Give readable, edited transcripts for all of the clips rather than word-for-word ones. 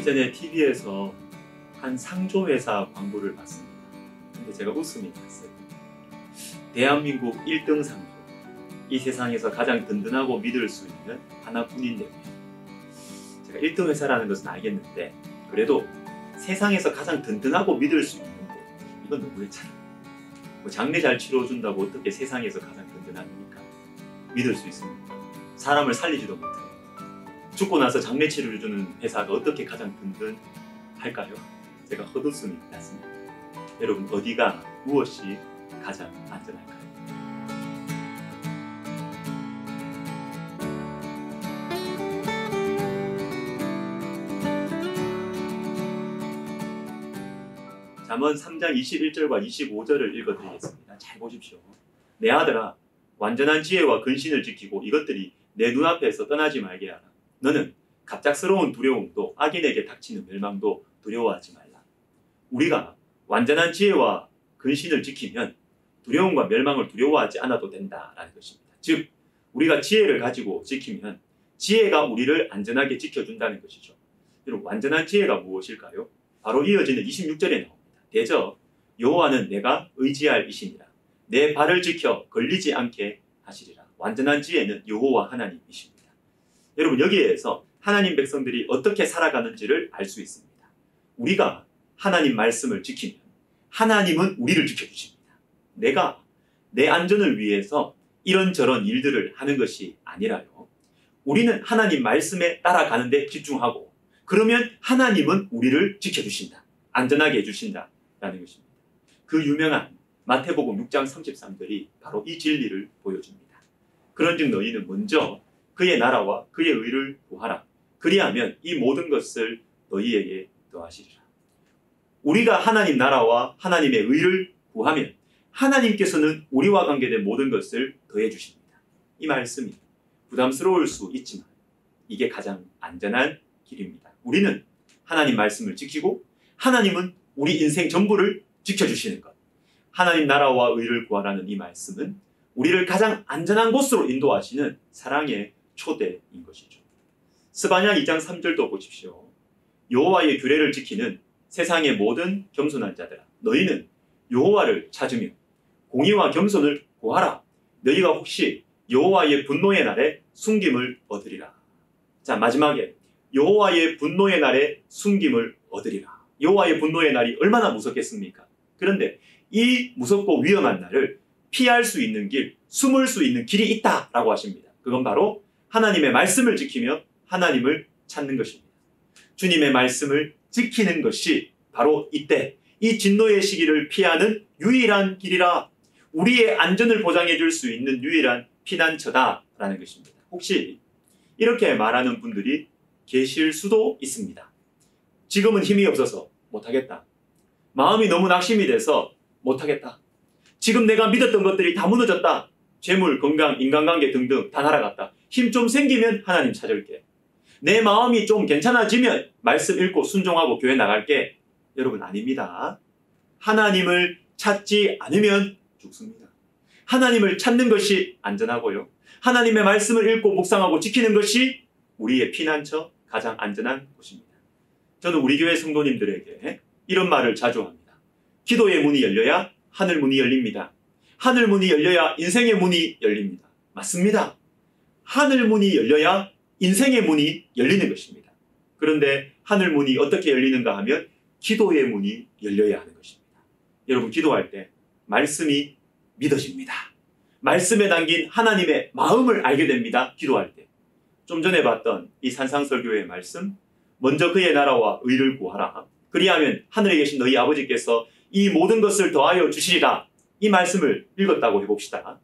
며칠 전에 TV에서 한 상조회사 광고를 봤습니다. 근데 제가 웃음이 났어요. 대한민국 1등 상조, 이 세상에서 가장 든든하고 믿을 수 있는 하나뿐인데, 제가 1등 회사라는 것은 알겠는데 그래도 세상에서 가장 든든하고 믿을 수 있는 곳, 이건 너무했잖아요. 뭐 장례 잘 치러준다고 어떻게 세상에서 가장 든든합니까? 믿을 수 있습니까? 사람을 살리지도 못해요. 죽고 나서 장례 치료해주는 회사가 어떻게 가장 든든할까요? 제가 헛웃음이 났습니다. 여러분, 어디가, 무엇이 가장 안전할까요? 잠언 3장 21절과 25절을 읽어드리겠습니다. 잘 보십시오. 내 아들아, 완전한 지혜와 근신을 지키고 이것들이 내 눈앞에서 떠나지 말게 하라. 너는 갑작스러운 두려움도 악인에게 닥치는 멸망도 두려워하지 말라. 우리가 완전한 지혜와 근신을 지키면 두려움과 멸망을 두려워하지 않아도 된다라는 것입니다. 즉, 우리가 지혜를 가지고 지키면 지혜가 우리를 안전하게 지켜준다는 것이죠. 여러분, 완전한 지혜가 무엇일까요? 바로 이어지는 26절에 나옵니다. 대저 여호와는 내가 의지할 이시니라. 내 발을 지켜 걸리지 않게 하시리라. 완전한 지혜는 여호와 하나님이십니다. 여러분, 여기에서 하나님 백성들이 어떻게 살아가는지를 알 수 있습니다. 우리가 하나님 말씀을 지키면 하나님은 우리를 지켜주십니다. 내가 내 안전을 위해서 이런저런 일들을 하는 것이 아니라요. 우리는 하나님 말씀에 따라가는 데 집중하고, 그러면 하나님은 우리를 지켜주신다. 안전하게 해주신다라는 것입니다. 그 유명한 마태복음 6장 33절이 바로 이 진리를 보여줍니다. 그런즉 너희는 먼저 그의 나라와 그의 의를 구하라. 그리하면 이 모든 것을 너희에게 더하시리라. 우리가 하나님 나라와 하나님의 의를 구하면 하나님께서는 우리와 관계된 모든 것을 더해 주십니다. 이 말씀이 부담스러울 수 있지만 이게 가장 안전한 길입니다. 우리는 하나님 말씀을 지키고 하나님은 우리 인생 전부를 지켜주시는 것. 하나님 나라와 의를 구하라는 이 말씀은 우리를 가장 안전한 곳으로 인도하시는 사랑의 초대인 것이죠. 스바냐 2장 3절도 보십시오. 여호와의 규례를 지키는 세상의 모든 겸손한 자들아, 너희는 여호와를 찾으며 공의와 겸손을 구하라. 너희가 혹시 여호와의 분노의 날에 숨김을 얻으리라. 자, 마지막에 여호와의 분노의 날에 숨김을 얻으리라. 여호와의 분노의 날이 얼마나 무섭겠습니까? 그런데 이 무섭고 위험한 날을 피할 수 있는 길, 숨을 수 있는 길이 있다라고 하십니다. 그건 바로 하나님의 말씀을 지키며 하나님을 찾는 것입니다. 주님의 말씀을 지키는 것이 바로 이때 이 진노의 시기를 피하는 유일한 길이라, 우리의 안전을 보장해 줄 수 있는 유일한 피난처다라는 것입니다. 혹시 이렇게 말하는 분들이 계실 수도 있습니다. 지금은 힘이 없어서 못하겠다. 마음이 너무 낙심이 돼서 못하겠다. 지금 내가 믿었던 것들이 다 무너졌다. 재물, 건강, 인간관계 등등 다 날아갔다. 힘 좀 생기면 하나님 찾을게. 내 마음이 좀 괜찮아지면 말씀 읽고 순종하고 교회 나갈게. 여러분, 아닙니다. 하나님을 찾지 않으면 죽습니다. 하나님을 찾는 것이 안전하고요. 하나님의 말씀을 읽고 묵상하고 지키는 것이 우리의 피난처, 가장 안전한 곳입니다. 저는 우리 교회 성도님들에게 이런 말을 자주 합니다. 기도의 문이 열려야 하늘 문이 열립니다. 하늘 문이 열려야 인생의 문이 열립니다. 맞습니다. 하늘 문이 열려야 인생의 문이 열리는 것입니다. 그런데 하늘 문이 어떻게 열리는가 하면 기도의 문이 열려야 하는 것입니다. 여러분, 기도할 때 말씀이 믿어집니다. 말씀에 담긴 하나님의 마음을 알게 됩니다. 기도할 때. 좀 전에 봤던 이 산상설교의 말씀, 먼저 그의 나라와 의를 구하라. 그리하면 하늘에 계신 너희 아버지께서 이 모든 것을 더하여 주시리라. 이 말씀을 읽었다고 해봅시다.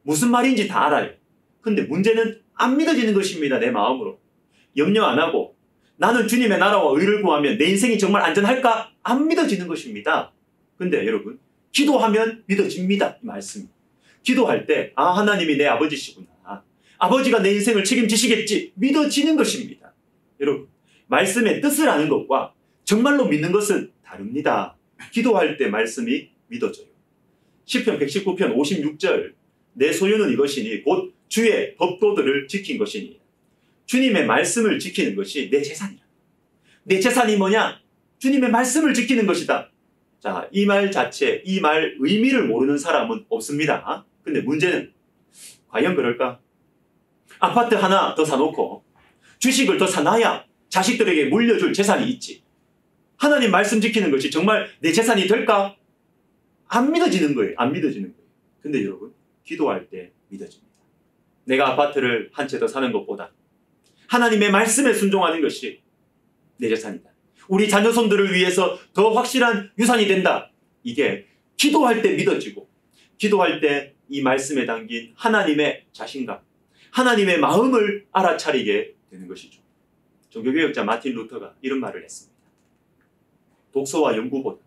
무슨 말인지 다 알아요. 근데 문제는 안 믿어지는 것입니다. 내 마음으로. 염려 안 하고 나는 주님의 나라와 의를 구하면 내 인생이 정말 안전할까? 안 믿어지는 것입니다. 근데 여러분, 기도하면 믿어집니다. 이 말씀이. 기도할 때 하나님이 내 아버지시구나. 아버지가 내 인생을 책임지시겠지. 믿어지는 것입니다. 여러분, 말씀의 뜻을 아는 것과 정말로 믿는 것은 다릅니다. 기도할 때 말씀이 믿어져요. 시편 119편 56절, 내 소유는 이것이니 곧 주의 법도들을 지킨 것이니. 주님의 말씀을 지키는 것이 내 재산이라. 내 재산이 뭐냐? 주님의 말씀을 지키는 것이다. 자, 이 말 자체, 이 말 의미를 모르는 사람은 없습니다. 근데 문제는 과연 그럴까? 아파트 하나 더 사놓고 주식을 더 사놔야 자식들에게 물려줄 재산이 있지. 하나님 말씀 지키는 것이 정말 내 재산이 될까? 안 믿어지는 거예요. 안 믿어지는 거예요. 근데 여러분, 기도할 때 믿어집니다. 내가 아파트를 한 채 더 사는 것보다 하나님의 말씀에 순종하는 것이 내 재산이다. 우리 자녀손들을 위해서 더 확실한 유산이 된다. 이게 기도할 때 믿어지고, 기도할 때 이 말씀에 담긴 하나님의 자신감, 하나님의 마음을 알아차리게 되는 것이죠. 종교개혁자 마틴 루터가 이런 말을 했습니다. 독서와 연구보다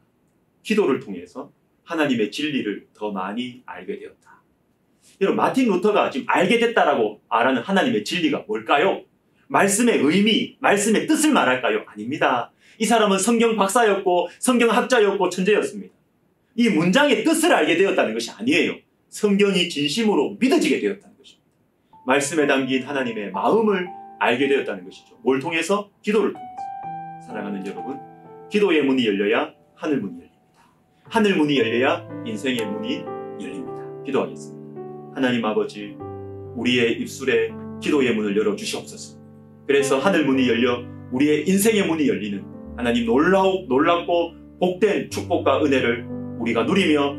기도를 통해서 하나님의 진리를 더 많이 알게 되었다. 여러분, 마틴 루터가 지금 알게 됐다라고 말하는 하나님의 진리가 뭘까요? 말씀의 의미, 말씀의 뜻을 말할까요? 아닙니다. 이 사람은 성경 박사였고 성경학자였고 천재였습니다. 이 문장의 뜻을 알게 되었다는 것이 아니에요. 성경이 진심으로 믿어지게 되었다는 것입니다. 말씀에 담긴 하나님의 마음을 알게 되었다는 것이죠. 뭘 통해서? 기도를 통해서. 사랑하는 여러분, 기도의 문이 열려야 하늘 문이 열립니다. 하늘 문이 열려야 인생의 문이 열립니다. 기도하겠습니다. 하나님 아버지, 우리의 입술에 기도의 문을 열어주시옵소서. 그래서 하늘 문이 열려 우리의 인생의 문이 열리는 하나님 놀랍고 복된 축복과 은혜를 우리가 누리며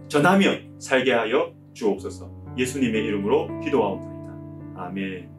전하며 살게 하여 주옵소서. 예수님의 이름으로 기도하옵나이다. 아멘.